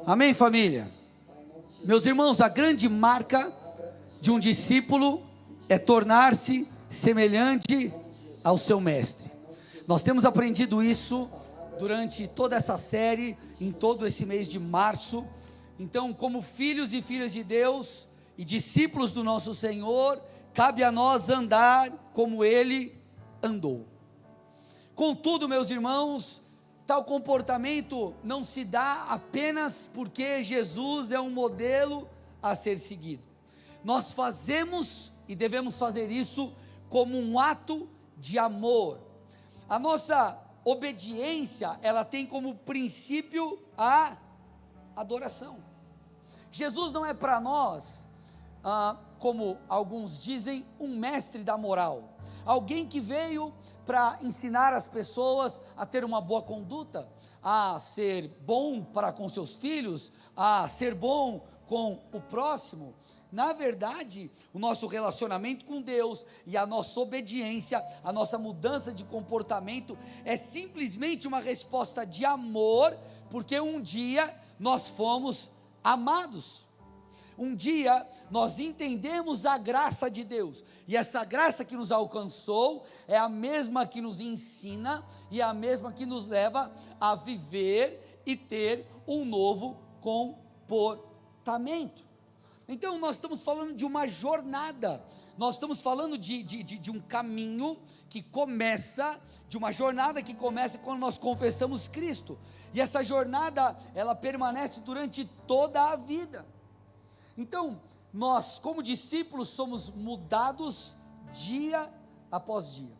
Amém, família? Meus irmãos, a grande marca de um discípulo é tornar-se semelhante ao seu mestre. Nós temos aprendido isso durante toda essa série, em todo esse mês de março. Então, como filhos e filhas de Deus e discípulos do nosso Senhor, cabe a nós andar como Ele andou. Contudo, meus irmãos, tal comportamento não se dá apenas porque Jesus é um modelo a ser seguido. Nós fazemos e devemos fazer isso como um ato de amor. A nossa obediência, ela tem como princípio a adoração. Jesus não é para nós, como alguns dizem, um mestre da moral. Alguém que veio para ensinar as pessoas a ter uma boa conduta, a ser bom para com seus filhos, a ser bom com o próximo. Na verdade, o nosso relacionamento com Deus e a nossa obediência, a nossa mudança de comportamento é simplesmente uma resposta de amor, porque um dia nós fomos amados. Um dia nós entendemos a graça de Deus, e essa graça que nos alcançou é a mesma que nos ensina e é a mesma que nos leva a viver e ter um novo comportamento. Então nós estamos falando de uma jornada, nós estamos falando de um caminho que começa, de uma jornada que começa quando nós confessamos Cristo, e essa jornada ela permanece durante toda a vida. Então, nós como discípulos somos mudados dia após dia.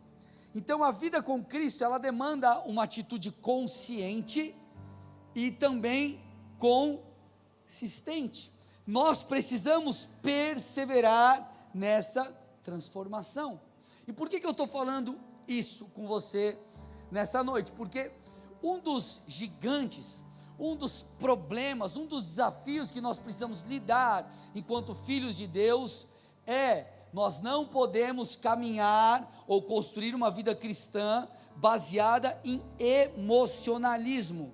Então a vida com Cristo, ela demanda uma atitude consciente e também consistente. Nós precisamos perseverar nessa transformação. E por que eu estou falando isso com você nessa noite? Porque um dos gigantes, um dos problemas, um dos desafios que nós precisamos lidar enquanto filhos de Deus nós não podemos caminhar ou construir uma vida cristã baseada em emocionalismo.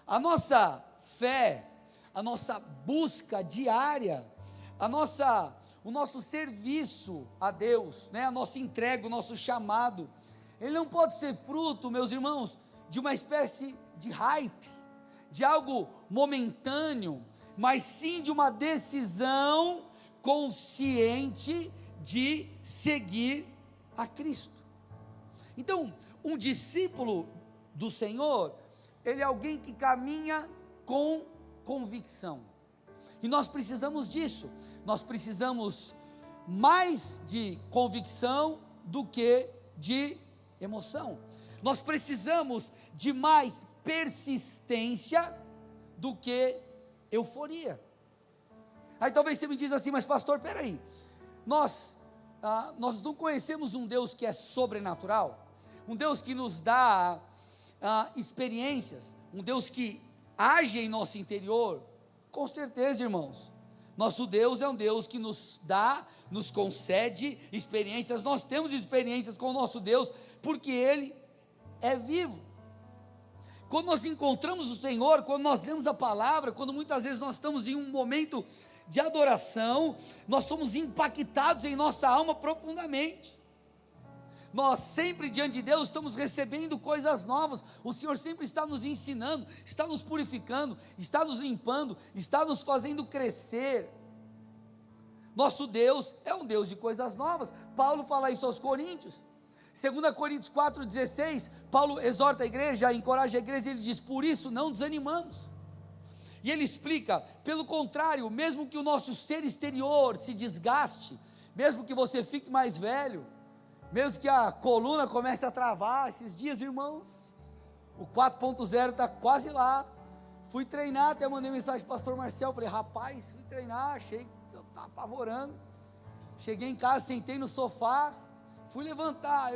A nossa fé, a nossa busca diária, o nosso serviço a Deus, a nossa entrega, o nosso chamado, ele não pode ser fruto, meus irmãos, de uma espécie de hype, de algo momentâneo, mas sim de uma decisão consciente de seguir a Cristo. Então, um discípulo do Senhor, ele é alguém que caminha com convicção, e nós precisamos disso. Nós precisamos mais de convicção do que de emoção. Nós precisamos de mais persistência do que euforia. Aí talvez você me diz assim: mas pastor, peraí, nós não conhecemos um Deus que é sobrenatural, um Deus que nos dá experiências, um Deus que age em nosso interior? Com certeza, irmãos, nosso Deus é um Deus que nos dá, nos concede experiências. Nós temos experiências com o nosso Deus, porque Ele é vivo. Quando nós encontramos o Senhor, quando nós lemos a palavra, quando muitas vezes nós estamos em um momento de adoração, nós somos impactados em nossa alma profundamente. Nós sempre diante de Deus estamos recebendo coisas novas. O Senhor sempre está nos ensinando, está nos purificando, está nos limpando, está nos fazendo crescer. Nosso Deus é um Deus de coisas novas. Paulo fala isso aos Coríntios. 2 Coríntios 4,16, Paulo exorta a igreja, encoraja a igreja, e ele diz: por isso não desanimamos. E ele explica: pelo contrário, mesmo que o nosso ser exterior se desgaste, mesmo que você fique mais velho, mesmo que a coluna comece a travar, esses dias, irmãos, o 4.0 está quase lá. Fui treinar, até mandei mensagem para o pastor Marcel, falei: rapaz, fui treinar, achei que eu estava apavorando. Cheguei em casa, sentei no sofá, fui levantar,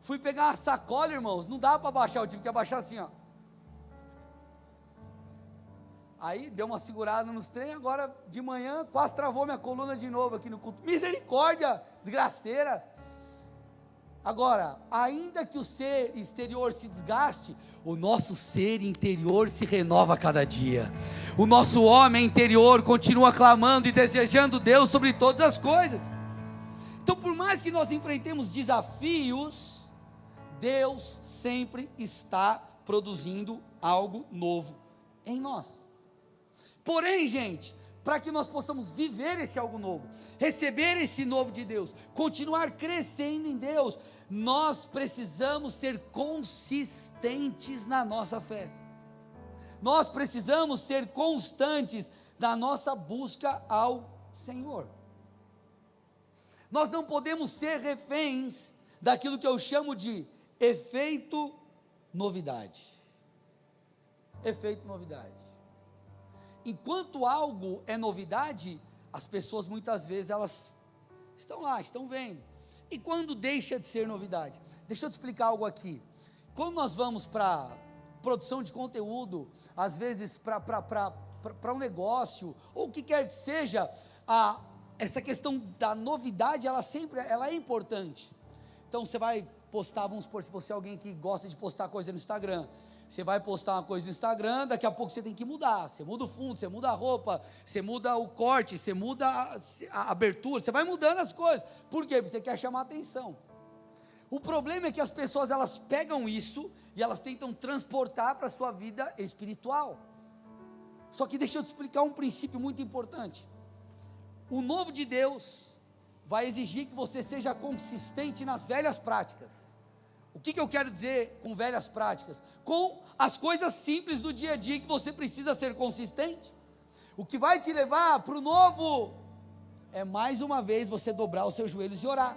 fui pegar uma sacola, irmãos, não dava para abaixar, eu tive que abaixar assim, ó. Aí deu uma segurada nos treinos, agora de manhã quase travou minha coluna de novo aqui no culto. Misericórdia, desgraceira. Agora, ainda que o ser exterior se desgaste, o nosso ser interior se renova a cada dia. O nosso homem interior continua clamando e desejando Deus sobre todas as coisas. Então, por mais que nós enfrentemos desafios, Deus sempre está produzindo algo novo em nós. Porém, gente, para que nós possamos viver esse algo novo, receber esse novo de Deus, continuar crescendo em Deus, nós precisamos ser consistentes na nossa fé. Nós precisamos ser constantes na nossa busca ao Senhor. Nós não podemos ser reféns daquilo que eu chamo de efeito novidade. Efeito novidade. Enquanto algo é novidade, as pessoas muitas vezes elas estão lá, estão vendo. E quando deixa de ser novidade? Deixa eu te explicar algo aqui. Quando nós vamos para produção de conteúdo, às vezes para um negócio, ou o que quer que seja, essa questão da novidade, ela é importante. Então você vai postar, vamos supor, se você é alguém que gosta de postar coisa no Instagram, você vai postar uma coisa no Instagram, daqui a pouco você tem que mudar, você muda o fundo, você muda a roupa, você muda o corte, você muda a abertura, você vai mudando as coisas. Por quê? Porque você quer chamar atenção. O problema é que as pessoas, elas pegam isso e elas tentam transportar para a sua vida espiritual. Só que deixa eu te explicar um princípio muito importante. O novo de Deus vai exigir que você seja consistente nas velhas práticas. O que eu quero dizer com velhas práticas? Com as coisas simples do dia a dia que você precisa ser consistente. O que vai te levar para o novo é mais uma vez você dobrar os seus joelhos e orar.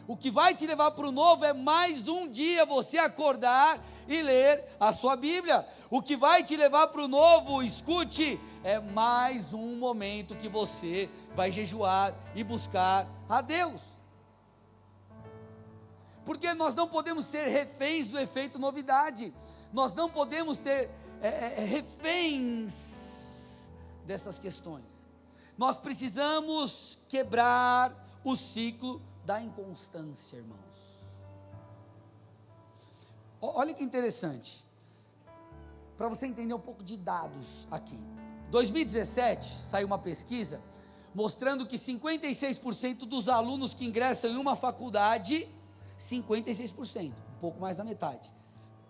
O que vai te levar para o novo é mais um dia você acordar e ler a sua Bíblia. O que vai te levar para o novo, escute, é mais um momento que você vai jejuar e buscar a Deus. Porque nós não podemos ser reféns do efeito novidade, nós não podemos ser reféns dessas questões. Nós precisamos quebrar o ciclo da inconstância, irmãos. Olha que interessante, para você entender um pouco de dados aqui. 2017 saiu uma pesquisa mostrando que 56% dos alunos que ingressam em uma faculdade, 56%, um pouco mais da metade,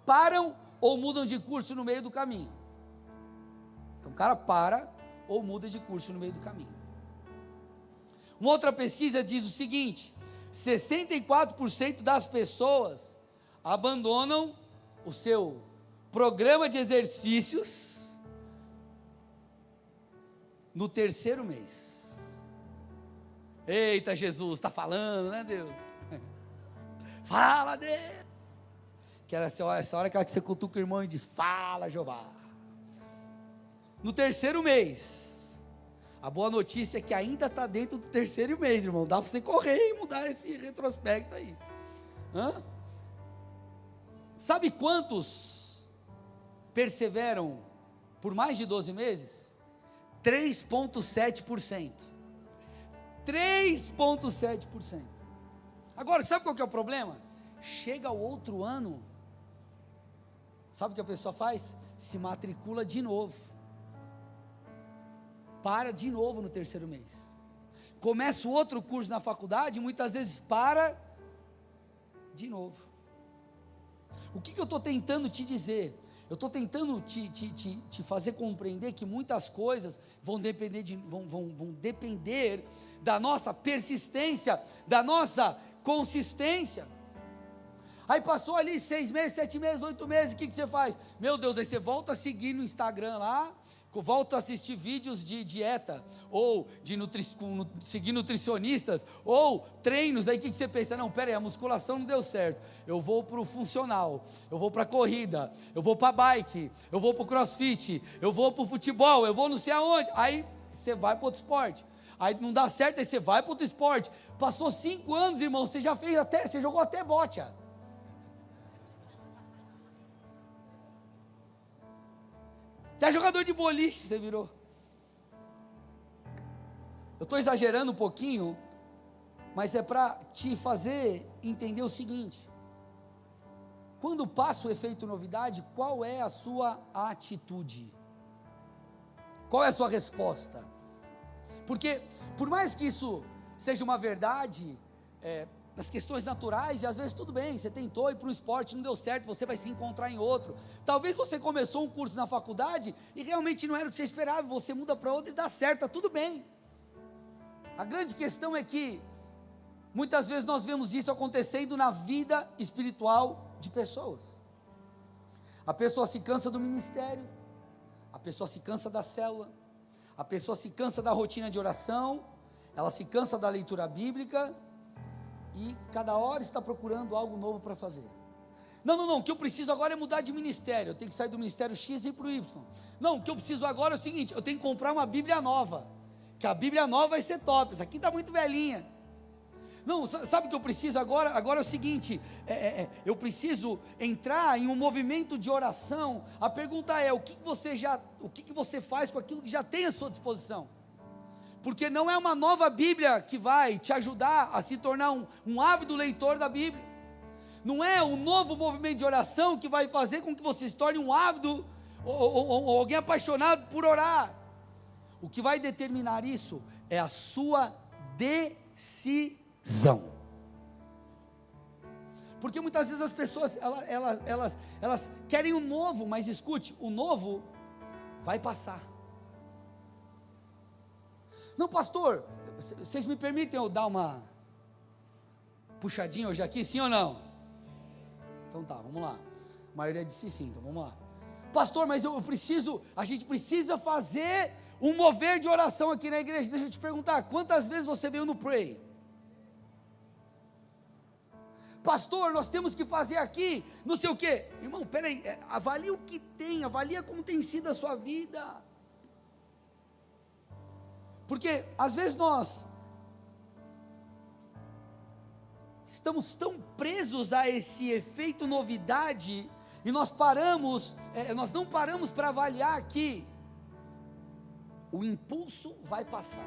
param ou mudam de curso no meio do caminho. Então o cara para ou muda de curso no meio do caminho. Uma outra pesquisa diz o seguinte: 64% das pessoas abandonam o seu programa de exercícios no terceiro mês. Eita, Jesus, está falando, né, Deus? Fala, Deus. Que era essa hora que você cutuca o irmão e diz: fala, Jeová. No terceiro mês. A boa notícia é que ainda está dentro do terceiro mês, irmão. Dá para você correr e mudar esse retrospecto aí. Sabe quantos perseveram por mais de 12 meses? 3,7%. 3,7%. Agora, sabe qual que é o problema? Chega o outro ano, sabe o que a pessoa faz? Se matricula de novo. Para de novo no terceiro mês. Começa o outro curso na faculdade, muitas vezes para de novo. O que eu estou tentando te dizer? Eu estou tentando te fazer compreender que muitas coisas vão depender da nossa persistência, da nossa consistência. Aí passou ali 6 meses, 7 meses, 8 meses, o que você faz? Meu Deus, aí você volta a seguir no Instagram lá, volta a assistir vídeos de dieta, ou de seguir nutricionistas, ou treinos, aí o que você pensa? Não, pera aí, a musculação não deu certo, eu vou para o funcional, eu vou para a corrida, eu vou para a bike, eu vou para o crossfit, eu vou para o futebol, eu vou não sei aonde, aí você vai para outro esporte. Aí não dá certo, aí você vai para outro esporte. Passou 5 anos, irmão, você já fez você jogou até bote. Até jogador de boliche você virou. Eu estou exagerando um pouquinho, mas é para te fazer entender o seguinte: quando passa o efeito novidade, qual é a sua atitude? Qual é a sua resposta? Porque, por mais que isso seja uma verdade, nas questões naturais, e às vezes tudo bem, você tentou ir para um esporte, não deu certo, você vai se encontrar em outro. Talvez você começou um curso na faculdade e realmente não era o que você esperava, você muda para outro e dá certo, está tudo bem. A grande questão é que, muitas vezes nós vemos isso acontecendo na vida espiritual de pessoas. A pessoa se cansa do ministério, a pessoa se cansa da célula, a pessoa se cansa da rotina de oração, ela se cansa da leitura bíblica, e cada hora está procurando algo novo para fazer. Não, o que eu preciso agora é mudar de ministério, eu tenho que sair do ministério X e ir para o Y. Não, o que eu preciso agora é o seguinte, eu tenho que comprar uma Bíblia nova, que a Bíblia nova vai ser top, essa aqui está muito velhinha. Não, sabe o que eu preciso agora? Agora é o seguinte, eu preciso entrar em um movimento de oração. A pergunta é, o que você faz com aquilo que já tem à sua disposição? Porque não é uma nova Bíblia que vai te ajudar a se tornar um ávido leitor da Bíblia. Não é um novo movimento de oração que vai fazer com que você se torne um ávido ou alguém apaixonado por orar. O que vai determinar isso é a sua decisão. Porque muitas vezes as pessoas elas querem o novo, mas escute, o novo vai passar. Não, pastor, vocês me permitem eu dar uma puxadinha hoje aqui, sim ou não? Então tá, vamos lá. A maioria disse sim, então vamos lá. Pastor, mas a gente precisa fazer um mover de oração aqui na igreja. Deixa eu te perguntar, quantas vezes você veio no Pray? Pastor, nós temos que fazer aqui, não sei o quê. Irmão, peraí, avalie o que tem, avalia como tem sido a sua vida. Porque às vezes nós estamos tão presos a esse efeito novidade, e nós não paramos para avaliar que o impulso vai passar.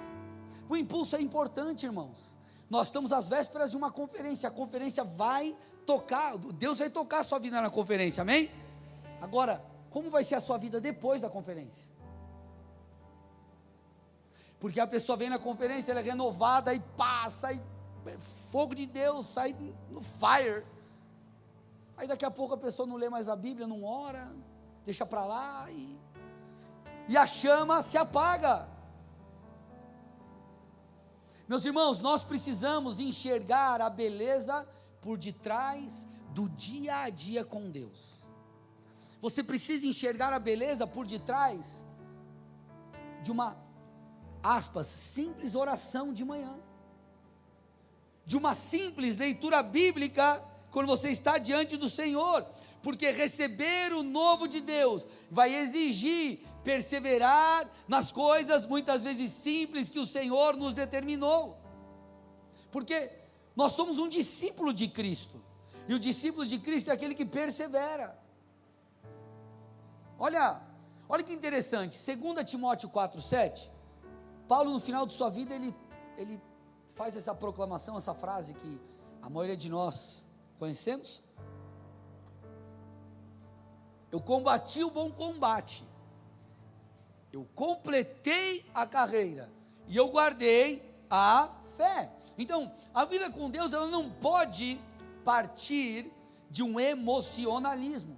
O impulso é importante, irmãos. Nós estamos às vésperas de uma conferência, a conferência vai tocar, Deus vai tocar a sua vida na conferência, amém? Agora, como vai ser a sua vida depois da conferência? Porque a pessoa vem na conferência, ela é renovada e passa, e fogo de Deus, sai no fire. Aí daqui a pouco a pessoa não lê mais a Bíblia, não ora, deixa para lá e a chama se apaga. Meus irmãos, nós precisamos enxergar a beleza por detrás do dia a dia com Deus. Você precisa enxergar a beleza por detrás de uma, aspas, simples oração de manhã, de uma simples leitura bíblica quando você está diante do Senhor, porque receber o novo de Deus vai exigir perseverar nas coisas muitas vezes simples que o Senhor nos determinou, porque nós somos um discípulo de Cristo, e o discípulo de Cristo é aquele que persevera. Olha que interessante, 2 Timóteo 4,7, Paulo no final de sua vida, ele faz essa proclamação, essa frase que a maioria de nós conhecemos: eu combati o bom combate, eu completei a carreira, e eu guardei a fé. Então, a vida com Deus, ela não pode partir de um emocionalismo,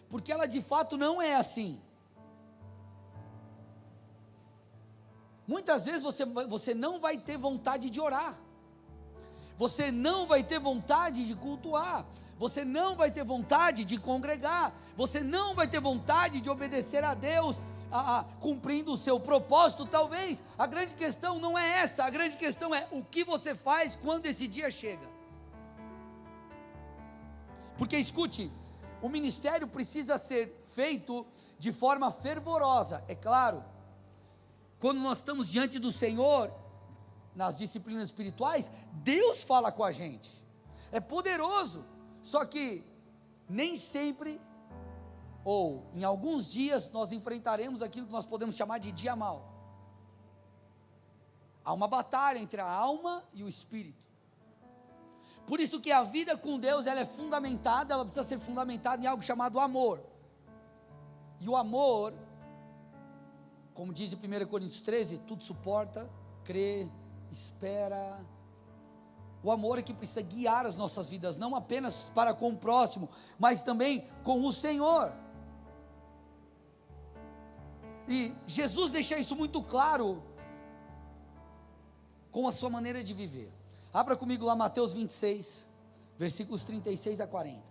porque ela de fato não é assim. Muitas vezes você não vai ter vontade de orar, você não vai ter vontade de cultuar, você não vai ter vontade de congregar, você não vai ter vontade de obedecer a Deus, cumprindo o seu propósito. Talvez a grande questão não é essa, a grande questão é o que você faz quando esse dia chega. Porque escute, o ministério precisa ser feito de forma fervorosa, é claro. Quando nós estamos diante do Senhor, nas disciplinas espirituais, Deus fala com a gente, é poderoso, só que nem sempre, ou em alguns dias, nós enfrentaremos aquilo que nós podemos chamar de dia mau. Há uma batalha entre a alma e o espírito. Por isso que a vida com Deus, ela é fundamentada, ela precisa ser fundamentada em algo chamado amor. E o amor, como diz em 1 Coríntios 13, tudo suporta, crê, espera. O amor é que precisa guiar as nossas vidas, não apenas para com o próximo, mas também com o Senhor. E Jesus deixa isso muito claro com a sua maneira de viver. Abra comigo lá Mateus 26, versículos 36 a 40.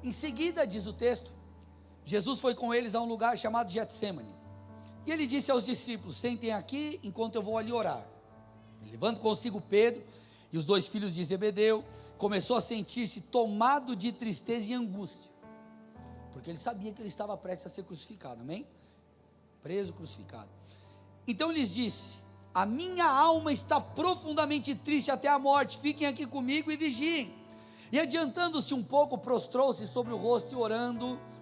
Em seguida, diz o texto, Jesus foi com eles a um lugar chamado Getsêmani. E ele disse aos discípulos: sentem aqui enquanto eu vou ali orar. Levando consigo Pedro e os 2 filhos de Zebedeu, começou a sentir-se tomado de tristeza e angústia, porque ele sabia que ele estava prestes a ser crucificado, amém? Preso, crucificado. Então lhes disse: a minha alma está profundamente triste até a morte, fiquem aqui comigo e vigiem. E adiantando-se um pouco, prostrou-se sobre o rosto e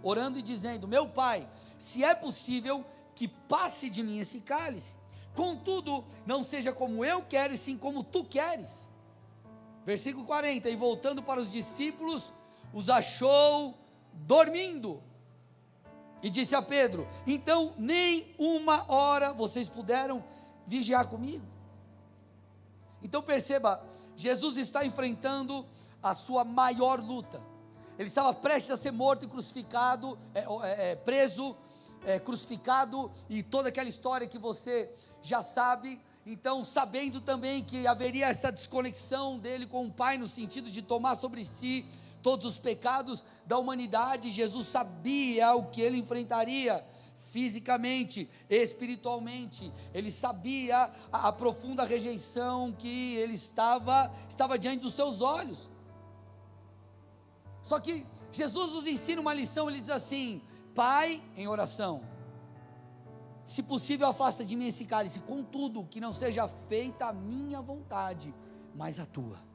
orando e dizendo: meu Pai, se é possível, que passe de mim esse cálice, contudo, não seja como eu quero, e sim como tu queres. Versículo 40, e voltando para os discípulos, os achou dormindo, e disse a Pedro: então nem uma hora vocês puderam vigiar comigo? Então perceba, Jesus está enfrentando a sua maior luta. Ele estava prestes a ser morto e crucificado, preso, crucificado, e toda aquela história que você já sabe. Então, sabendo também que haveria essa desconexão dele com o Pai, no sentido de tomar sobre si todos os pecados da humanidade, Jesus sabia o que ele enfrentaria, fisicamente, espiritualmente. Ele sabia a profunda rejeição que ele estava diante dos seus olhos. Só que Jesus nos ensina uma lição. Ele diz assim: Pai, em oração, se possível afasta de mim esse cálice, contudo que não seja feita a minha vontade, mas a tua.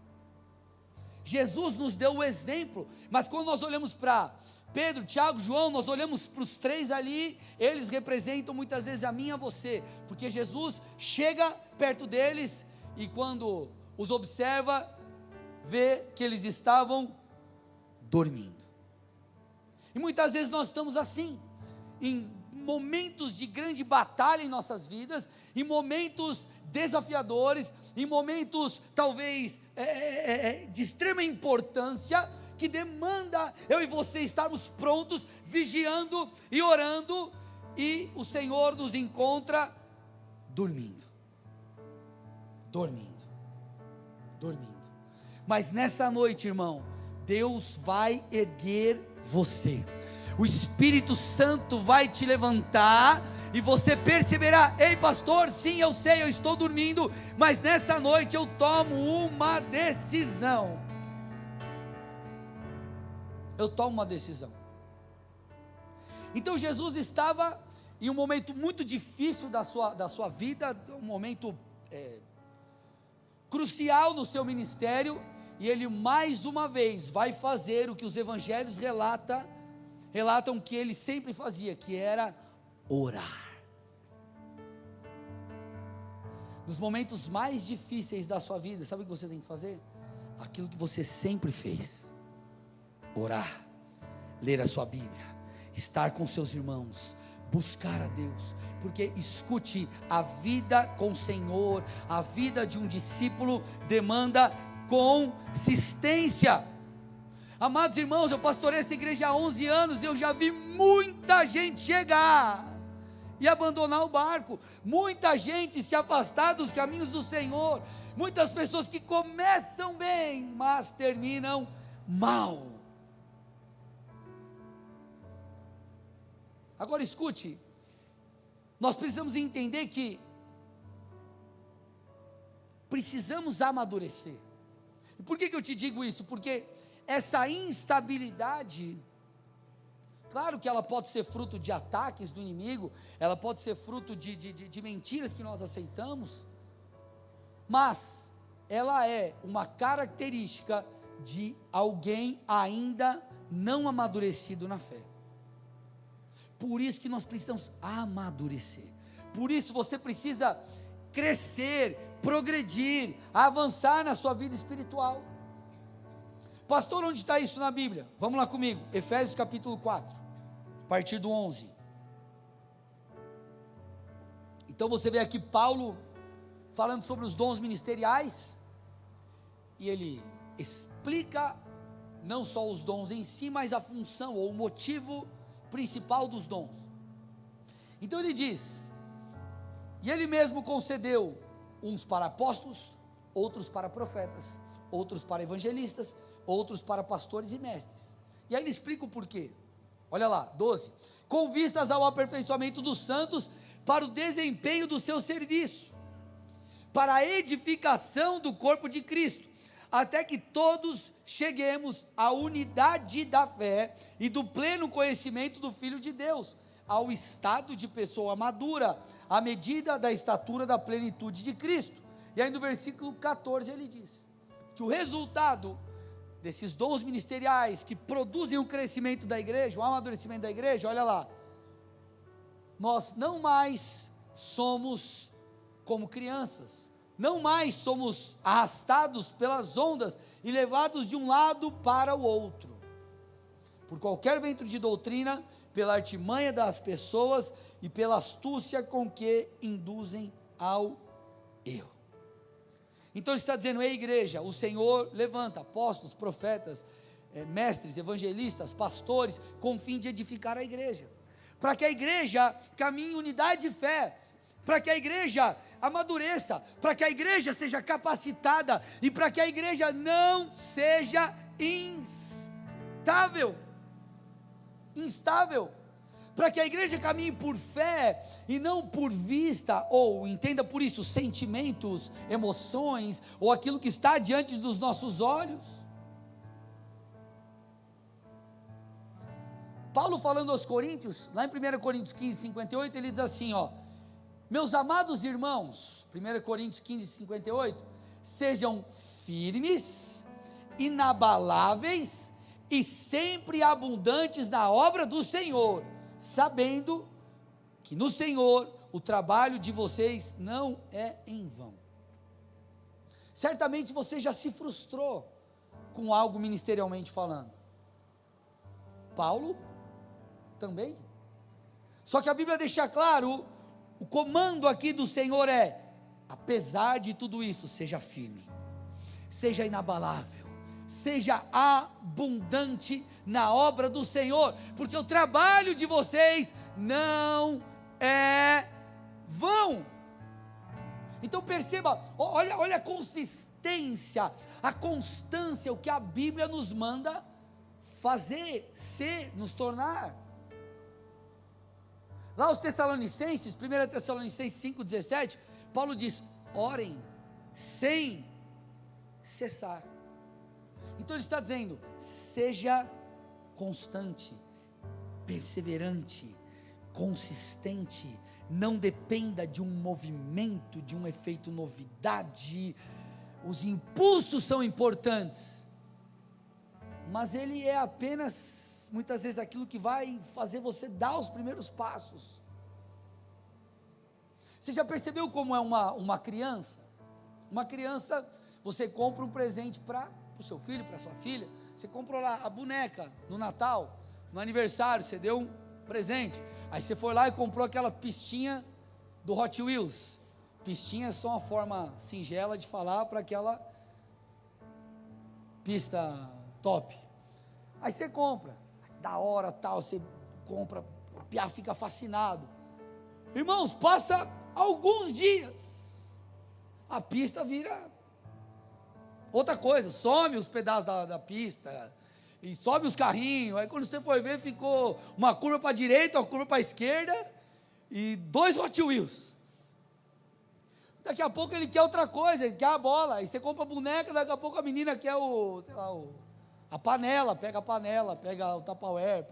Jesus nos deu o exemplo, mas quando nós olhamos para Pedro, Tiago, João, nós olhamos para os 3 ali, eles representam muitas vezes a mim e a você, porque Jesus chega perto deles e quando os observa, vê que eles estavam dormindo. E muitas vezes nós estamos assim, em momentos de grande batalha em nossas vidas, em momentos desafiadores, em momentos talvez de extrema importância, que demanda eu e você estarmos prontos, vigiando e orando, e o Senhor nos encontra dormindo. Mas nessa noite, irmão, Deus vai erguer você, o Espírito Santo vai te levantar, e você perceberá: ei pastor, sim, eu sei, eu estou dormindo, mas nessa noite eu tomo uma decisão. Então Jesus estava em um momento muito difícil da sua vida, um momento crucial no seu ministério, e ele mais uma vez vai fazer o que os evangelhos relatam que ele sempre fazia, que era orar. Nos momentos mais difíceis da sua vida, sabe o que você tem que fazer? Aquilo que você sempre fez: orar, ler a sua Bíblia, estar com seus irmãos, buscar a Deus. Porque escute, a vida com o Senhor, a vida de um discípulo demanda consistência. Amados irmãos, eu pastorei essa igreja há 11 anos, eu já vi muita gente chegar e abandonar o barco, muita gente se afastar dos caminhos do Senhor, muitas pessoas que começam bem, mas terminam mal. Agora escute, nós precisamos entender que precisamos amadurecer. E por que eu te digo isso? Porque essa instabilidade, claro que ela pode ser fruto de ataques do inimigo, ela pode ser fruto de mentiras que nós aceitamos, mas ela é uma característica de alguém ainda não amadurecido na fé. Por isso que nós precisamos amadurecer. Por isso você precisa crescer, progredir, avançar na sua vida espiritual. Pastor, onde está isso na Bíblia? Vamos lá comigo, Efésios capítulo 4, a partir do 11. Então você vê aqui Paulo falando sobre os dons ministeriais, e ele explica não só os dons em si, mas a função ou o motivo principal dos dons. Então ele diz: e ele mesmo concedeu uns para apóstolos, outros para profetas, outros para evangelistas, outros para pastores e mestres. E aí ele explica o porquê. Olha lá, 12. Com vistas ao aperfeiçoamento dos santos, para o desempenho do seu serviço, para a edificação do corpo de Cristo, até que todos cheguemos à unidade da fé e do pleno conhecimento do Filho de Deus, ao estado de pessoa madura, à medida da estatura da plenitude de Cristo. E aí no versículo 14 ele diz que o resultado desses dons ministeriais que produzem o crescimento da igreja, o amadurecimento da igreja, olha lá, nós não mais somos como crianças, não mais somos arrastados pelas ondas e levados de um lado para o outro, por qualquer vento de doutrina, pela artimanha das pessoas e pela astúcia com que induzem ao erro. Então ele está dizendo: ei igreja, o Senhor levanta apóstolos, profetas, mestres, evangelistas, pastores, com o fim de edificar a igreja, para que a igreja caminhe em unidade de fé, para que a igreja amadureça, para que a igreja seja capacitada e para que a igreja não seja instável, para que a igreja caminhe por fé e não por vista, ou entenda por isso, sentimentos, emoções, ou aquilo que está diante dos nossos olhos. Paulo falando aos Coríntios, lá em 1 Coríntios 15, 58, ele diz assim, meus amados irmãos, 1 Coríntios 15, 58, sejam firmes, inabaláveis e sempre abundantes na obra do Senhor, sabendo que no Senhor o trabalho de vocês não é em vão. Certamente você já se frustrou com algo ministerialmente falando. Paulo também. Só que a Bíblia deixa claro, o comando aqui do Senhor é: apesar de tudo isso, seja firme, seja inabalável, seja abundante na obra do Senhor, porque o trabalho de vocês não é vão. Então perceba, olha a consistência, a constância, o que a Bíblia nos manda fazer, ser, nos tornar. Lá os Tessalonicenses, 1 Tessalonicenses 5,17, Paulo diz: orem sem cessar. Então ele está dizendo: seja constante, perseverante, consistente, não dependa de um movimento, de um efeito novidade. Os impulsos são importantes, mas ele é apenas, muitas vezes, aquilo que vai fazer você dar os primeiros passos. Você já percebeu como é uma criança? Uma criança, você compra um presente para o seu filho, para a sua filha. Você comprou lá a boneca no Natal, no aniversário, você deu um presente. Aí você foi lá e comprou aquela pistinha do Hot Wheels. Pistinha é só uma forma singela de falar para aquela pista top. Aí você compra, da hora tal, você compra, o piá fica fascinado. Irmãos, passa alguns dias, a pista vira outra coisa, some os pedaços da pista, e sobe os carrinhos. Aí quando você foi ver, ficou uma curva para a direita, uma curva para a esquerda, e 2 Hot Wheels. Daqui a pouco ele quer outra coisa, ele quer a bola, aí você compra a boneca, daqui a pouco a menina quer a panela, pega o Tupperware,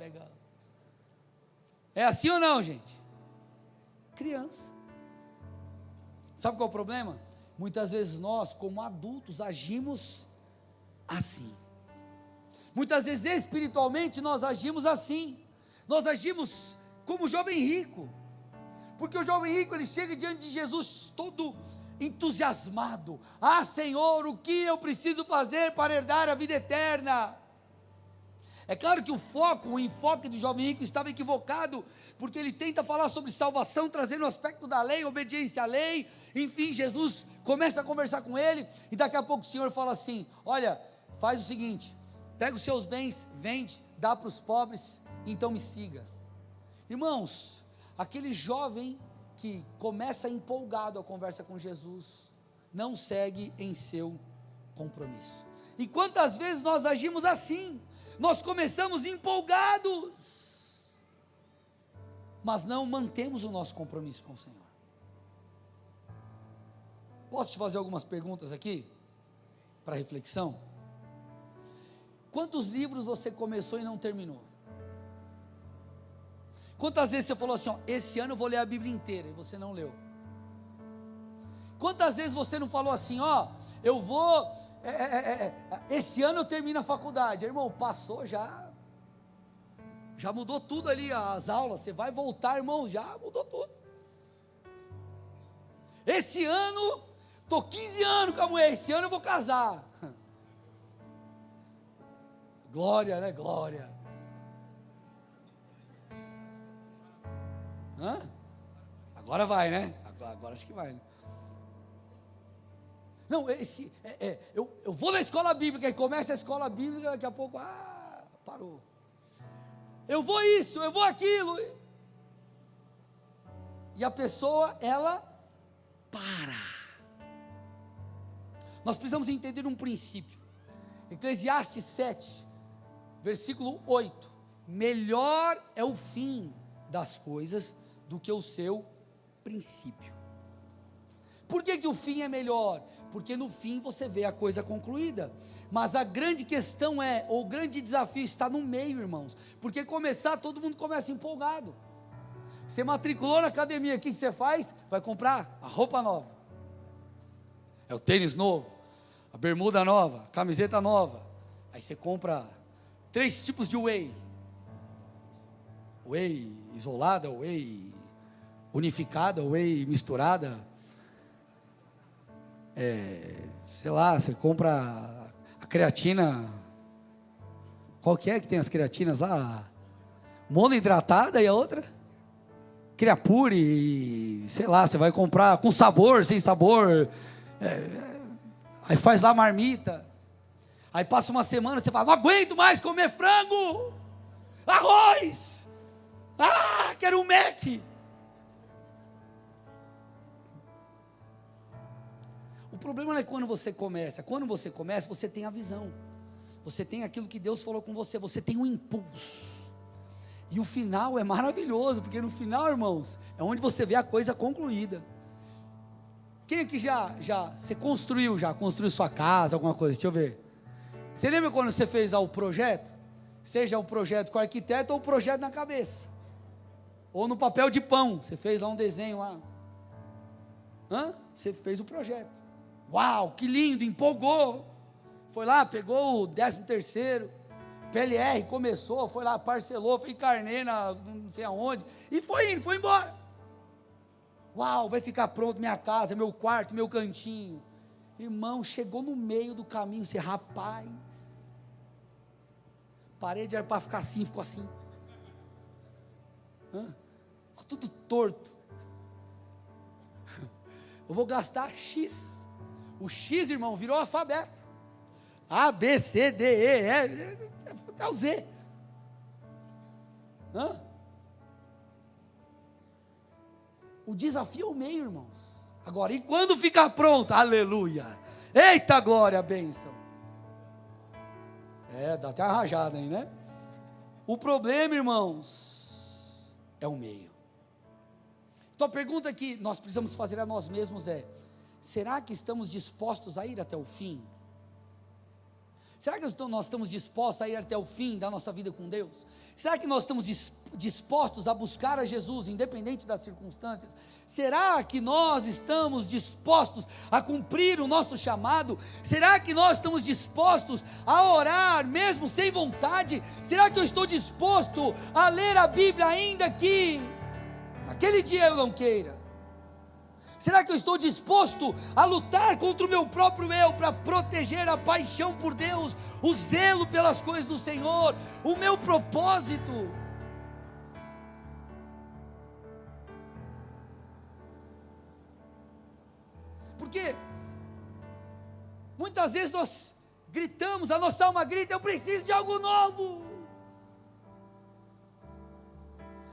É assim ou não, gente? Criança. Sabe qual é o problema? Muitas vezes nós, como adultos, agimos assim. Muitas vezes espiritualmente nós agimos assim. Nós agimos como o jovem rico, porque o jovem rico, ele chega diante de Jesus todo entusiasmado: ah, Senhor, o que eu preciso fazer para herdar a vida eterna? É claro que o enfoque do jovem rico estava equivocado, porque ele tenta falar sobre salvação, trazendo o aspecto da lei, obediência à lei. Enfim, Jesus começa a conversar com ele, e daqui a pouco o Senhor fala assim: olha, faz o seguinte, pega os seus bens, vende, dá para os pobres, então me siga. Irmãos, aquele jovem que começa empolgado a conversa com Jesus, não segue em seu compromisso. E quantas vezes nós agimos assim? Nós começamos empolgados, mas não mantemos o nosso compromisso com o Senhor. Posso te fazer algumas perguntas aqui, para reflexão? Quantos livros você começou e não terminou? Quantas vezes você falou assim, ó, esse ano eu vou ler a Bíblia inteira, e você não leu? Quantas vezes você não falou assim, ó, eu vou, esse ano eu termino a faculdade? Irmão, passou já mudou tudo ali, as aulas, você vai voltar, irmão, já mudou tudo. Esse ano, estou 15 anos com a mulher, esse ano eu vou casar. Glória, né, glória. Hã? Agora vai, né? Agora acho que vai, né? Não, eu vou na escola bíblica, e começa a escola bíblica, daqui a pouco, parou. Eu vou isso, eu vou aquilo. E a pessoa, ela para. Nós precisamos entender um princípio. Eclesiastes 7, versículo 8. Melhor é o fim das coisas do que o seu princípio. Por que o fim é melhor? Porque no fim você vê a coisa concluída. Mas a grande questão o grande desafio está no meio, irmãos. Porque começar, todo mundo começa empolgado. Você matriculou na academia, o que você faz? Vai comprar a roupa nova. É o tênis novo, a bermuda nova, a camiseta nova. Aí você compra 3 tipos de whey. Whey isolada, whey unificada, whey misturada. Sei lá, você compra a creatina, qual que é que tem as creatinas lá? Monohidratada e a outra? Creapure, sei lá, você vai comprar com sabor, sem sabor, aí faz lá a marmita, aí passa uma semana, você fala, não aguento mais comer frango, arroz, quero um Mac. O problema não é quando você começa, você tem a visão, você tem aquilo que Deus falou com você, você tem um impulso, e o final é maravilhoso, porque no final, irmãos, é onde você vê a coisa concluída. Quem aqui você construiu sua casa, alguma coisa, deixa eu ver, você lembra quando você fez o projeto, seja um projeto com arquiteto, ou um projeto na cabeça, ou no papel de pão, você fez lá um desenho lá, você fez o projeto, uau, que lindo, empolgou, foi lá, pegou o 13º, PLR, começou, foi lá, parcelou, foi carnê não sei aonde, e foi indo, foi embora, uau, vai ficar pronto minha casa, meu quarto, meu cantinho, irmão, chegou no meio do caminho, você, rapaz, parede era para ficar assim, ficou assim, ficou tudo torto, eu vou gastar X, o X, irmão, virou alfabeto. A, B, C, D, E, F, até o Z. O desafio é o meio, irmãos. Agora, e quando ficar pronto? Aleluia. Eita glória, bênção. Dá até uma rajada aí, né? O problema, irmãos, é o meio. Então a pergunta que nós precisamos fazer a nós mesmos será que estamos dispostos a ir até o fim? Será que nós estamos dispostos a ir até o fim da nossa vida com Deus? Será que nós estamos dispostos a buscar a Jesus, independente das circunstâncias? Será que nós estamos dispostos a cumprir o nosso chamado? Será que nós estamos dispostos a orar, mesmo sem vontade? Será que eu estou disposto a ler a Bíblia, ainda que naquele dia eu não queira? Será que eu estou disposto a lutar contra o meu próprio eu, para proteger a paixão por Deus, o zelo pelas coisas do Senhor, o meu propósito? Porque muitas vezes nós gritamos, a nossa alma grita: eu preciso de algo novo.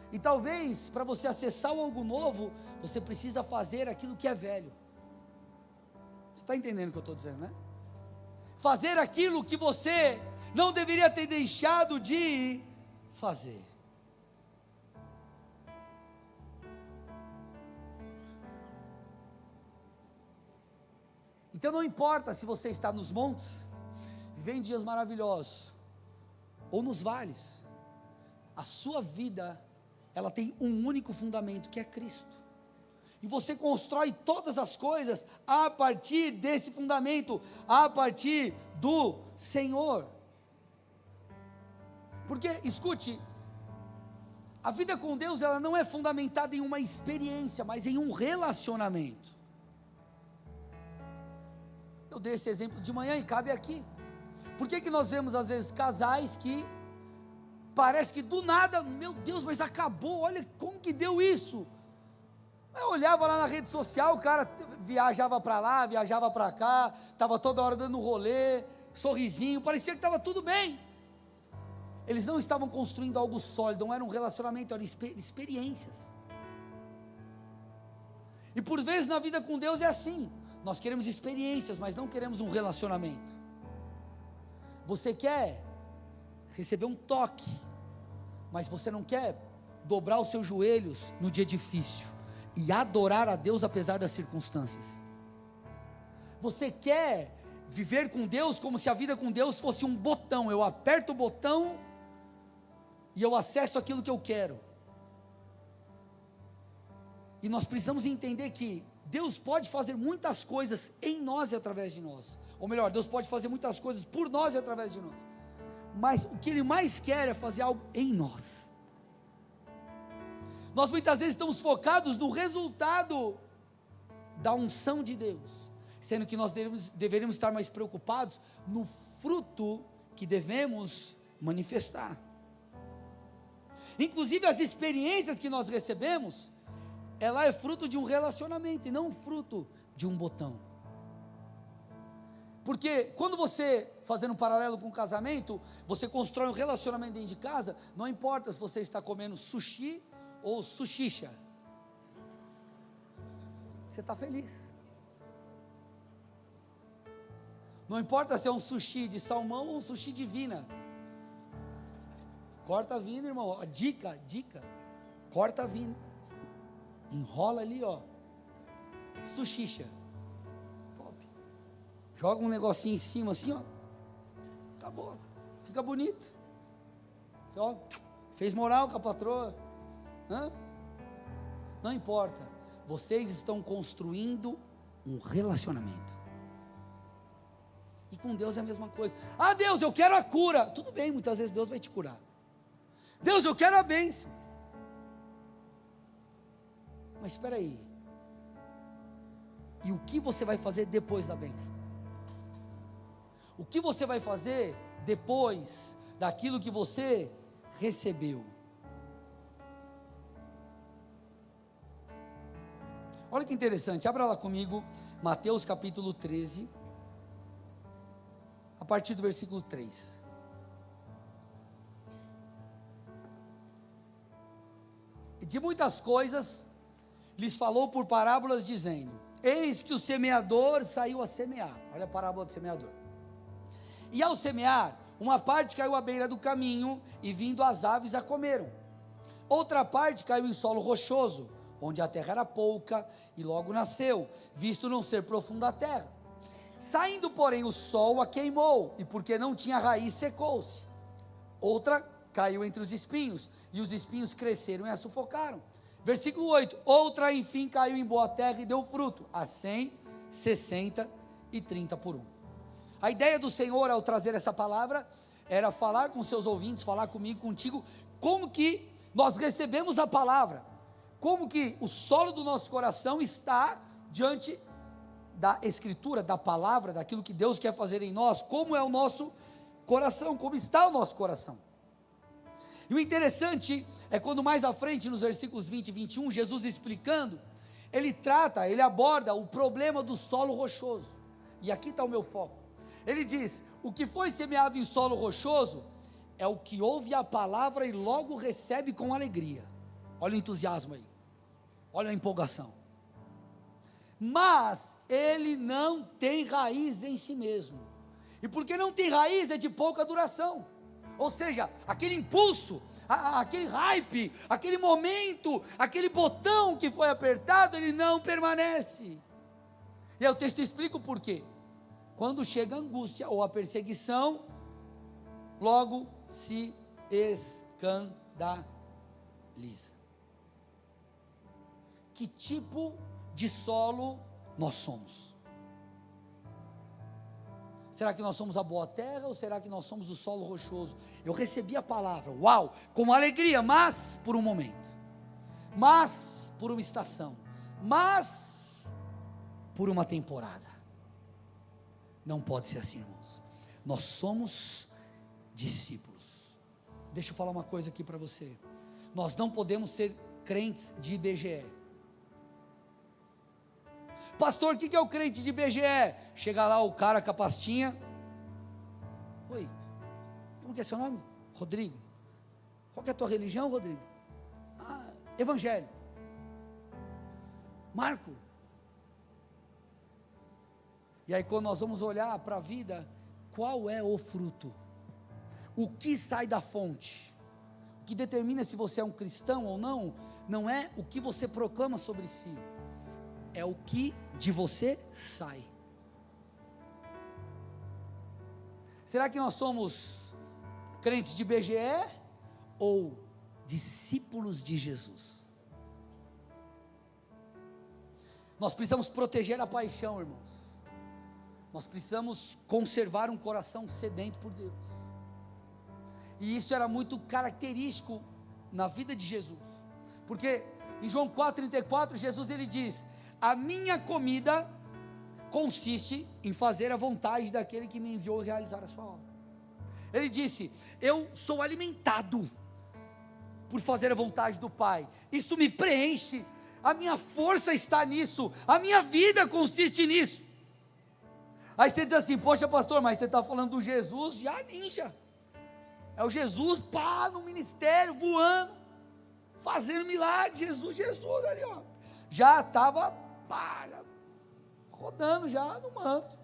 E talvez para você acessar o algo novo, você precisa fazer aquilo que é velho. Você está entendendo o que eu estou dizendo, né? Fazer aquilo que você não deveria ter deixado de fazer. Então não importa se você está nos montes, vivendo dias maravilhosos, ou nos vales, a sua vida, ela tem um único fundamento, que é Cristo. E você constrói todas as coisas a partir desse fundamento, a partir do Senhor. Porque, escute, a vida com Deus, ela não é fundamentada em uma experiência, mas em um relacionamento. Eu dei esse exemplo de manhã e cabe aqui. Por que nós vemos às vezes casais que parece que do nada, meu Deus, mas acabou, olha como que deu isso. Eu olhava lá na rede social, o cara viajava para lá, viajava para cá, estava toda hora dando rolê, sorrisinho, parecia que estava tudo bem. Eles não estavam construindo algo sólido, não era um relacionamento, eram experiências. E por vezes na vida com Deus é assim, nós queremos experiências, mas não queremos um relacionamento. Você quer receber um toque, mas você não quer dobrar os seus joelhos no dia difícil e adorar a Deus apesar das circunstâncias. Você quer viver com Deus como se a vida com Deus fosse um botão, eu aperto o botão e eu acesso aquilo que eu quero. E nós precisamos entender que Deus pode fazer muitas coisas em nós e através de nós, ou melhor, Deus pode fazer muitas coisas por nós e através de nós, mas o que Ele mais quer é fazer algo em nós. Nós muitas vezes estamos focados no resultado da unção de Deus, sendo que nós deveríamos estar mais preocupados no fruto que devemos manifestar. Inclusive as experiências que nós recebemos, ela é fruto de um relacionamento e não fruto de um botão. Porque quando você, fazendo um paralelo com o casamento, você constrói um relacionamento dentro de casa, não importa se você está comendo sushi ou sushicha, você está feliz. Não importa se é um sushi de salmão ou um sushi de vina. Corta a vina, irmão, dica, corta a vina, enrola ali, ó, sushicha, top, joga um negocinho em cima assim, ó, acabou, fica bonito, ó, fez moral com a patroa, não importa, vocês estão construindo um relacionamento. E com Deus é a mesma coisa. Ah, Deus, eu quero a cura. Tudo bem, muitas vezes Deus vai te curar. Deus, eu quero a bênção. Mas espera aí. E o que você vai fazer depois da bênção? O que você vai fazer depois daquilo que você recebeu? Olha que interessante, abra lá comigo, Mateus capítulo 13, a partir do versículo 3. De muitas coisas lhes falou por parábolas, dizendo: eis que o semeador saiu a semear. Olha a parábola do semeador. E ao semear, uma parte caiu à beira do caminho, e vindo as aves a comeram. Outra parte caiu em solo rochoso, onde a terra era pouca, e logo nasceu, visto não ser profunda a terra. Saindo, porém, o sol a queimou, e porque não tinha raiz, secou-se. Outra caiu entre os espinhos, e os espinhos cresceram e a sufocaram. Versículo 8, outra enfim caiu em boa terra e deu fruto, a 100, 60 e 30 por um. A ideia do Senhor ao trazer essa palavra, era falar com seus ouvintes, falar comigo, contigo, como que nós recebemos a palavra, como que o solo do nosso coração está diante da escritura, da palavra, daquilo que Deus quer fazer em nós, como é o nosso coração, como está o nosso coração. E o interessante é quando mais à frente, nos versículos 20 e 21, Jesus explicando, ele aborda o problema do solo rochoso, e aqui está o meu foco. Ele diz, o que foi semeado em solo rochoso, é o que ouve a palavra e logo recebe com alegria. Olha o entusiasmo aí, olha a empolgação. Mas ele não tem raiz em si mesmo, e porque não tem raiz é de pouca duração, ou seja, aquele impulso, aquele hype, aquele momento, aquele botão que foi apertado, ele não permanece. E aí o texto explica o porquê. Quando chega a angústia ou a perseguição, logo se escandaliza. Que tipo de solo nós somos? Será que nós somos a boa terra ou será que nós somos o solo rochoso? Eu recebi a palavra, uau, com alegria, mas por um momento, mas por uma estação, mas por uma temporada. Não pode ser assim, irmãos. Nós somos discípulos. Deixa eu falar uma coisa aqui para você. Nós não podemos ser crentes de IBGE. Pastor, o que é o crente de IBGE? Chega lá o cara com a pastinha. Oi, como que é seu nome? Rodrigo. Qual que é a tua religião, Rodrigo? Evangelho. Marco. E aí quando nós vamos olhar para a vida, qual é o fruto? O que sai da fonte? O que determina se você é um cristão ou não, não é o que você proclama sobre si, é o que de você sai. Será que nós somos crentes de IBGE ou discípulos de Jesus? Nós precisamos proteger a paixão, irmãos. Nós precisamos conservar um coração sedento por Deus. E isso era muito característico na vida de Jesus. Porque em João 4,34, Jesus ele diz: a minha comida consiste em fazer a vontade daquele que me enviou a realizar a sua obra. Ele disse: eu sou alimentado por fazer a vontade do Pai, isso me preenche, a minha força está nisso, a minha vida consiste nisso. Aí você diz assim: poxa pastor, mas você está falando do Jesus já ninja, é o Jesus no ministério, voando, fazendo milagre, Jesus ali ó, já estava rodando já no manto,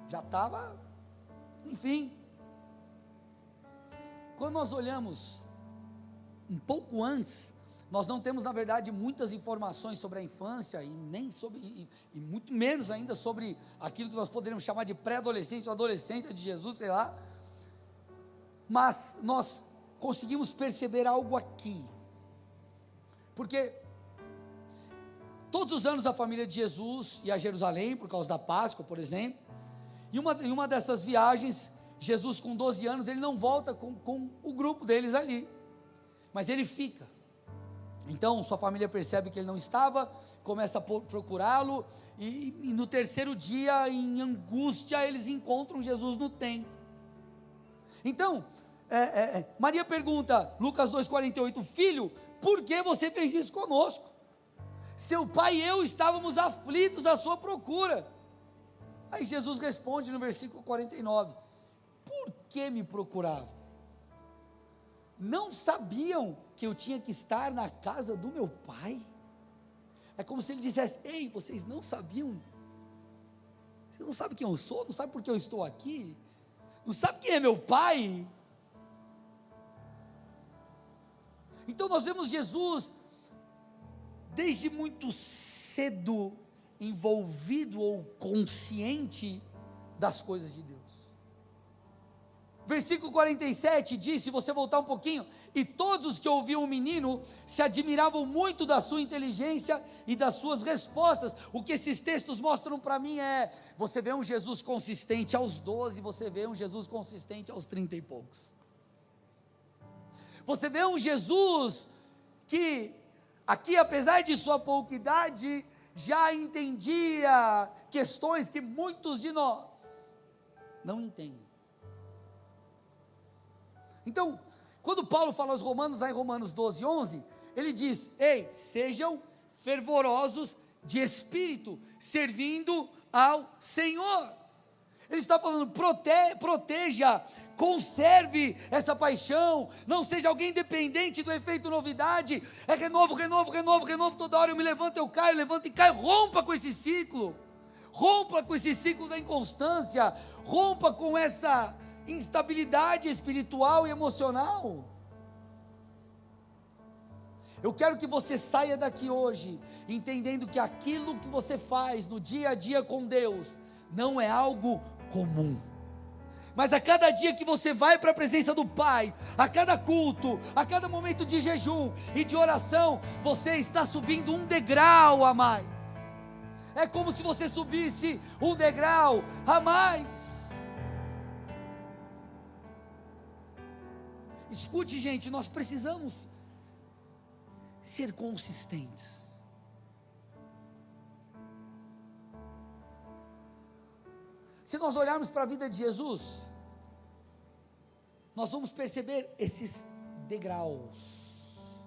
já estava, enfim. Quando nós olhamos um pouco antes, nós não temos na verdade muitas informações sobre a infância e nem sobre, e muito menos ainda sobre aquilo que nós poderíamos chamar de pré-adolescência ou adolescência de Jesus, sei lá, mas nós conseguimos perceber algo aqui, porque todos os anos a família de Jesus ia a Jerusalém por causa da Páscoa, por exemplo, e uma dessas viagens, Jesus com 12 anos, ele não volta com o grupo deles ali, mas ele fica. Então sua família percebe que ele não estava, começa a procurá-lo, e no terceiro dia, em angústia, eles encontram Jesus no templo. Então, Maria pergunta, Lucas 2,48, filho, por que você fez isso conosco? Seu pai e eu estávamos aflitos à sua procura. Aí Jesus responde no versículo 49, por que me procuravam? Não sabiam que eu tinha que estar na casa do meu pai? É como se ele dissesse: ei, vocês não sabiam? Vocês não sabem quem eu sou? Não sabem por que eu estou aqui? Não sabem quem é meu pai? Então nós vemos Jesus, desde muito cedo, envolvido ou consciente das coisas de Deus. Versículo 47 diz, se você voltar um pouquinho, e todos os que ouviam o menino se admiravam muito da sua inteligência e das suas respostas. O que esses textos mostram para mim é, você vê um Jesus consistente aos 12, você vê um Jesus consistente aos 30 e poucos. Você vê um Jesus que, aqui apesar de sua pouca idade, já entendia questões que muitos de nós não entendem. Então, quando Paulo fala aos romanos, lá em Romanos 12, 11, ele diz, ei, sejam fervorosos de espírito, servindo ao Senhor. Ele está falando, proteja, conserve essa paixão, não seja alguém dependente do efeito novidade, é renovo, toda hora eu me levanto, eu caio, levanto e caio, rompa com esse ciclo da inconstância, rompa com essa instabilidade espiritual e emocional. Eu quero que você saia daqui hoje, entendendo que aquilo que você faz no dia a dia com Deus, não é algo comum, mas a cada dia que você vai para a presença do Pai, a cada culto, a cada momento de jejum e de oração, você está subindo um degrau a mais, é como se você subisse um degrau a mais. Escute, gente, nós precisamos ser consistentes. Se nós olharmos para a vida de Jesus, nós vamos perceber esses degraus,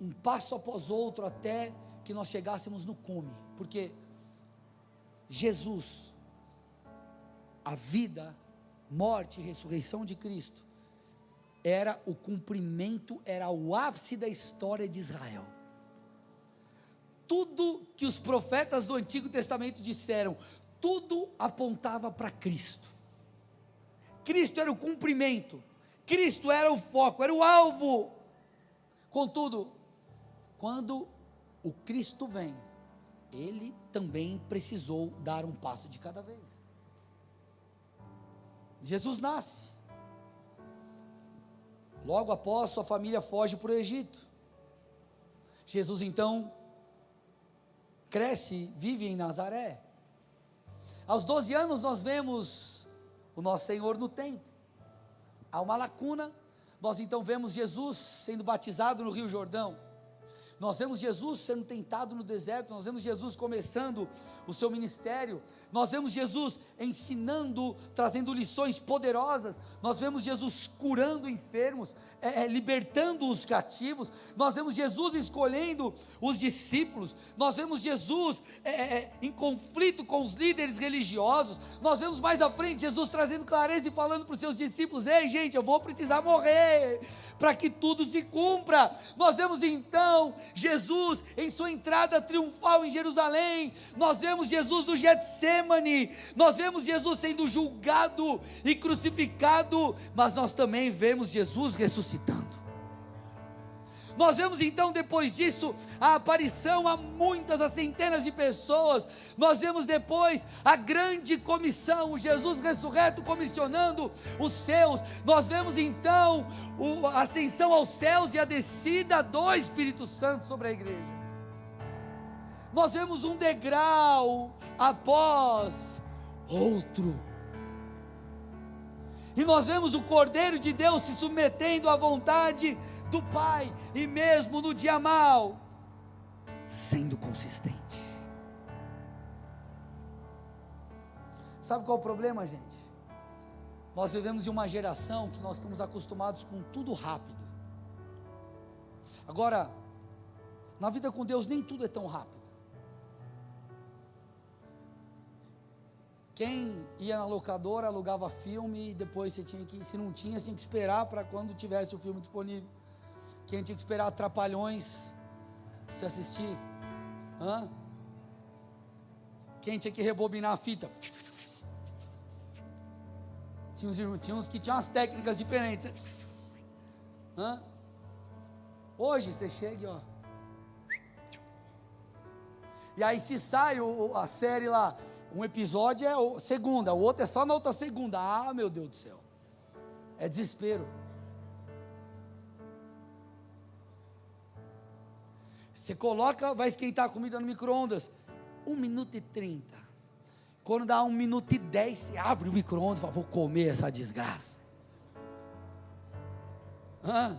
um passo após outro, até que nós chegássemos no cume, porque Jesus, a vida, morte e ressurreição de Cristo, era o cumprimento, era o ápice da história de Israel. Tudo que os profetas do Antigo Testamento disseram, tudo apontava para Cristo. Cristo era o cumprimento, Cristo era o foco, era o alvo. Contudo, quando o Cristo vem, ele também precisou dar um passo de cada vez. Jesus nasce. Logo após, sua família foge para o Egito. Jesus então cresce, vive em Nazaré. Aos 12 anos nós vemos o nosso Senhor no templo. Há uma lacuna, nós então vemos Jesus sendo batizado no Rio Jordão. Nós vemos Jesus sendo tentado no deserto, nós vemos Jesus começando o seu ministério, nós vemos Jesus ensinando, trazendo lições poderosas, nós vemos Jesus curando enfermos, libertando os cativos, nós vemos Jesus escolhendo os discípulos, nós vemos Jesus em conflito com os líderes religiosos, nós vemos mais à frente Jesus trazendo clareza e falando para os seus discípulos, ei gente, eu vou precisar morrer, para que tudo se cumpra. Nós vemos então Jesus em sua entrada triunfal em Jerusalém, nós vemos Jesus no Getsemane, nós vemos Jesus sendo julgado e crucificado, mas nós também vemos Jesus ressuscitando. Nós vemos então depois disso a aparição a muitas, a centenas de pessoas. Nós vemos depois a grande comissão, o Jesus ressurreto comissionando os seus. Nós vemos então a ascensão aos céus e a descida do Espírito Santo sobre a igreja. Nós vemos um degrau após outro. E nós vemos o Cordeiro de Deus se submetendo à vontade do Pai, e mesmo no dia mau, sendo consistente. Sabe qual é o problema, gente? Nós vivemos em uma geração que nós estamos acostumados com tudo rápido. Agora, na vida com Deus nem tudo é tão rápido. Quem ia na locadora, alugava filme, e depois você tinha que, se não tinha, você tinha que esperar para quando tivesse o filme disponível. Quem tinha que esperar Trapalhões para você assistir? Quem tinha que rebobinar a fita? Tinha uns que tinham umas técnicas diferentes. Hoje você chega, ó. E aí se sai a série lá, um episódio é segunda, o outro é só na outra segunda. Ah, meu Deus do céu. É desespero. Você coloca, vai esquentar a comida no micro-ondas, 1 minuto e 30. Quando dá 1 minuto e 10, você abre o micro-ondas e fala, vou comer essa desgraça. Hã?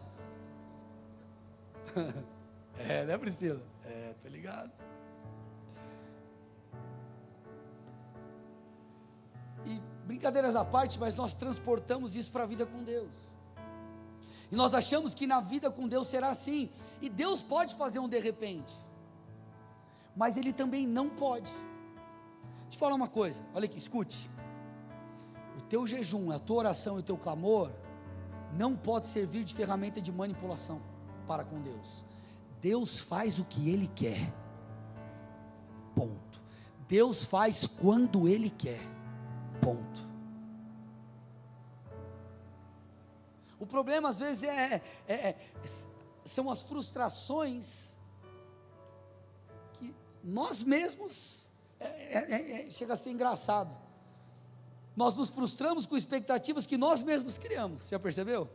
Né, Priscila? Tô ligado. E brincadeiras à parte, mas nós transportamos isso para a vida com Deus. E nós achamos que na vida com Deus será assim. E Deus pode fazer um de repente, mas Ele também não pode. Deixa eu te falar uma coisa, olha aqui, escute. O teu jejum, a tua oração e o teu clamor não pode servir de ferramenta de manipulação para com Deus. Deus faz o que Ele quer. Ponto. Deus faz quando Ele quer. Ponto. O problema às vezes são as frustrações que nós mesmos, chega a ser engraçado, nós nos frustramos com expectativas que nós mesmos criamos. Já percebeu?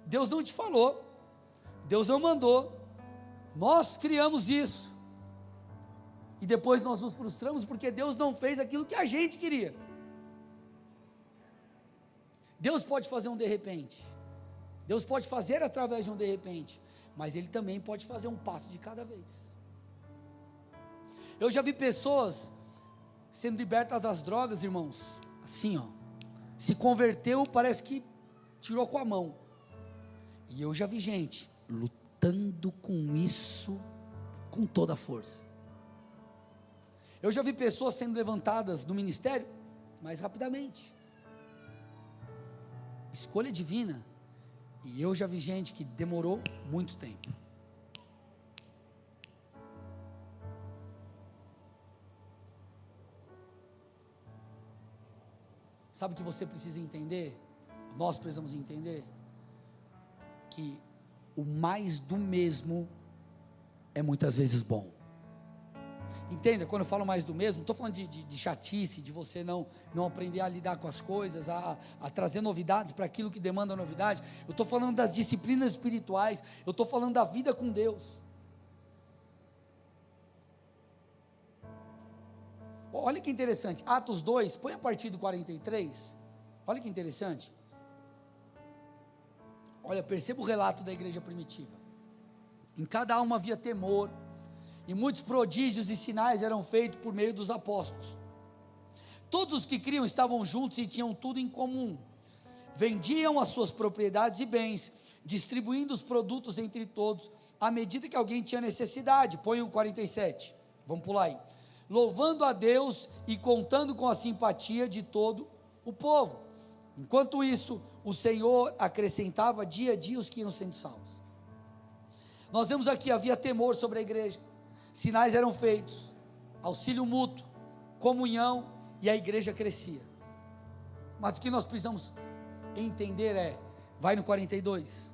Deus não te falou, Deus não mandou, nós criamos isso, e depois nós nos frustramos porque Deus não fez aquilo que a gente queria. Deus pode fazer um de repente, Deus pode fazer através de um de repente, mas Ele também pode fazer um passo de cada vez. Eu já vi pessoas sendo libertas das drogas, irmãos, assim ó, se converteu, parece que tirou com a mão, e eu já vi gente lutando com isso, com toda a força. Eu já vi pessoas sendo levantadas no ministério, mais rapidamente, escolha divina, e eu já vi gente que demorou muito tempo. Sabe o que você precisa entender? Nós precisamos entender que o mais do mesmo é muitas vezes bom. Entenda, quando eu falo mais do mesmo, não estou falando de chatice, de você não aprender a lidar com as coisas, a trazer novidades para aquilo que demanda novidade. Eu estou falando das disciplinas espirituais, eu estou falando da vida com Deus. Olha que interessante, Atos 2, põe a partir do 43, olha que interessante. Olha, perceba o relato da igreja primitiva. Em cada alma havia temor, e muitos prodígios e sinais eram feitos por meio dos apóstolos. Todos os que criam estavam juntos e tinham tudo em comum. Vendiam as suas propriedades e bens, distribuindo os produtos entre todos, à medida que alguém tinha necessidade. Põe o 47, vamos pular aí. Louvando a Deus e contando com a simpatia de todo o povo. Enquanto isso, o Senhor acrescentava dia a dia os que iam sendo salvos. Nós vemos aqui, havia temor sobre a igreja, sinais eram feitos, auxílio mútuo, comunhão, e a igreja crescia. Mas o que nós precisamos entender vai no 42,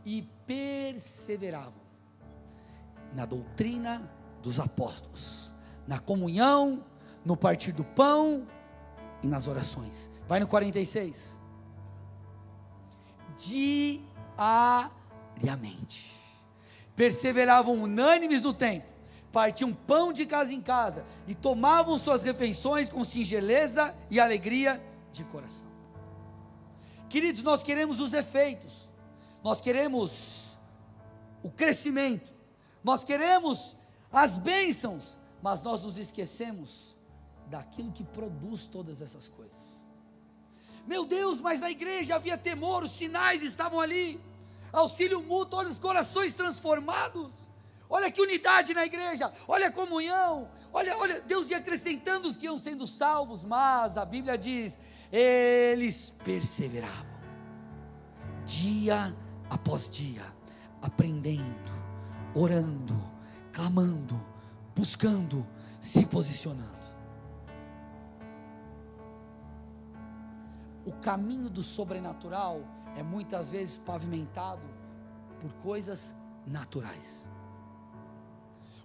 e perseveravam na doutrina dos apóstolos, na comunhão, no partir do pão e nas orações. Vai no 46, diariamente, perseveravam unânimes no templo, partiam pão de casa em casa, e tomavam suas refeições com singeleza e alegria de coração. Queridos, nós queremos os efeitos, nós queremos o crescimento, nós queremos as bênçãos, mas nós nos esquecemos daquilo que produz todas essas coisas. Meu Deus, mas na igreja havia temor, os sinais estavam ali, auxílio mútuo, olha os corações transformados, olha que unidade na igreja, olha a comunhão, olha, Deus ia acrescentando os que iam sendo salvos, mas a Bíblia diz, eles perseveravam, dia após dia, aprendendo, orando, clamando, buscando, se posicionando. O caminho do sobrenatural é muitas vezes pavimentado por coisas naturais.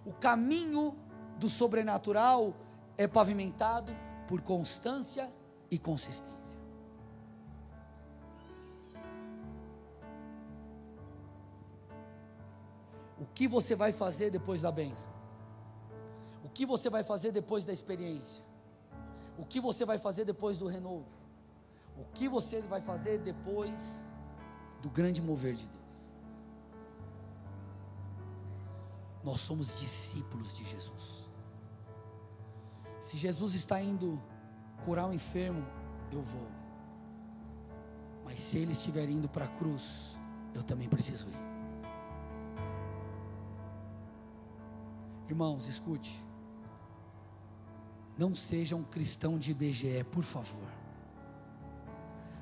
O caminho do sobrenatural é pavimentado por constância e consistência. O que você vai fazer depois da bênção? O que você vai fazer depois da experiência? O que você vai fazer depois do renovo? O que você vai fazer depois do grande mover de Deus? Nós somos discípulos de Jesus. Se Jesus está indo curar um enfermo, eu vou. Mas se Ele estiver indo para a cruz, eu também preciso ir. Irmãos, escute. Não seja um cristão de IBGE, por favor.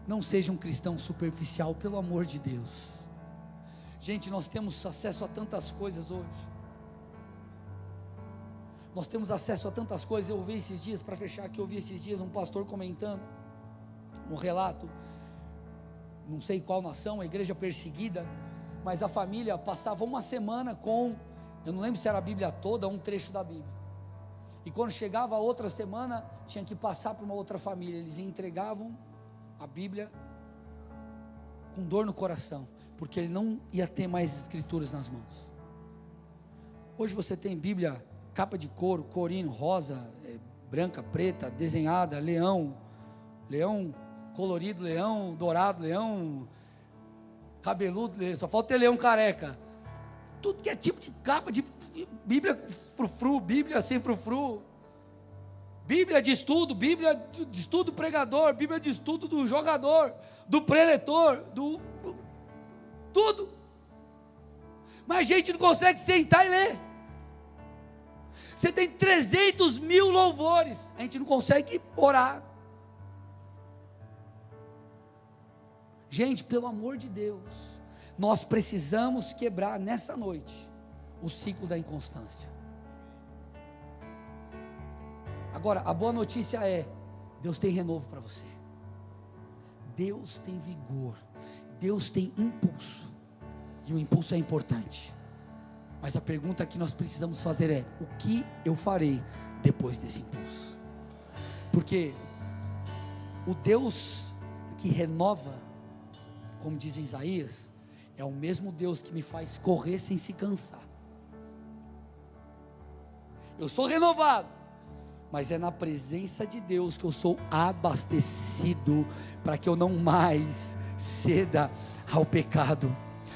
Não seja um cristão superficial, pelo amor de Deus. Gente, nós temos acesso a tantas coisas hoje. Nós temos acesso a tantas coisas. Eu ouvi esses dias, para fechar aqui, eu ouvi esses dias um pastor comentando um relato, não sei qual nação, a igreja perseguida, mas a família passava uma semana com, eu não lembro se era a Bíblia toda, um trecho da Bíblia. E quando chegava a outra semana, tinha que passar para uma outra família. Eles entregavam a Bíblia com dor no coração, porque ele não ia ter mais escrituras nas mãos. Hoje você tem Bíblia, capa de couro, corino, rosa, branca, preta, desenhada, leão colorido, leão dourado, leão cabeludo, só falta ter leão careca. Tudo que é tipo de capa de Bíblia frufru, Bíblia sem frufru, Bíblia de estudo do pregador, Bíblia de estudo do jogador, do preletor, tudo. Mas a gente não consegue sentar e ler. Você tem 300 mil louvores, a gente não consegue orar. Gente, pelo amor de Deus, nós precisamos quebrar nessa noite o ciclo da inconstância. Agora, a boa notícia é: Deus tem renovo para você. Deus tem vigor. Deus tem impulso. E o impulso é importante. Mas a pergunta que nós precisamos fazer é: o que eu farei depois desse impulso? Porque o Deus que renova, como diz em Isaías, é o mesmo Deus que me faz correr sem se cansar. Eu sou renovado, mas é na presença de Deus que eu sou abastecido, para que eu não mais ceda ao pecado.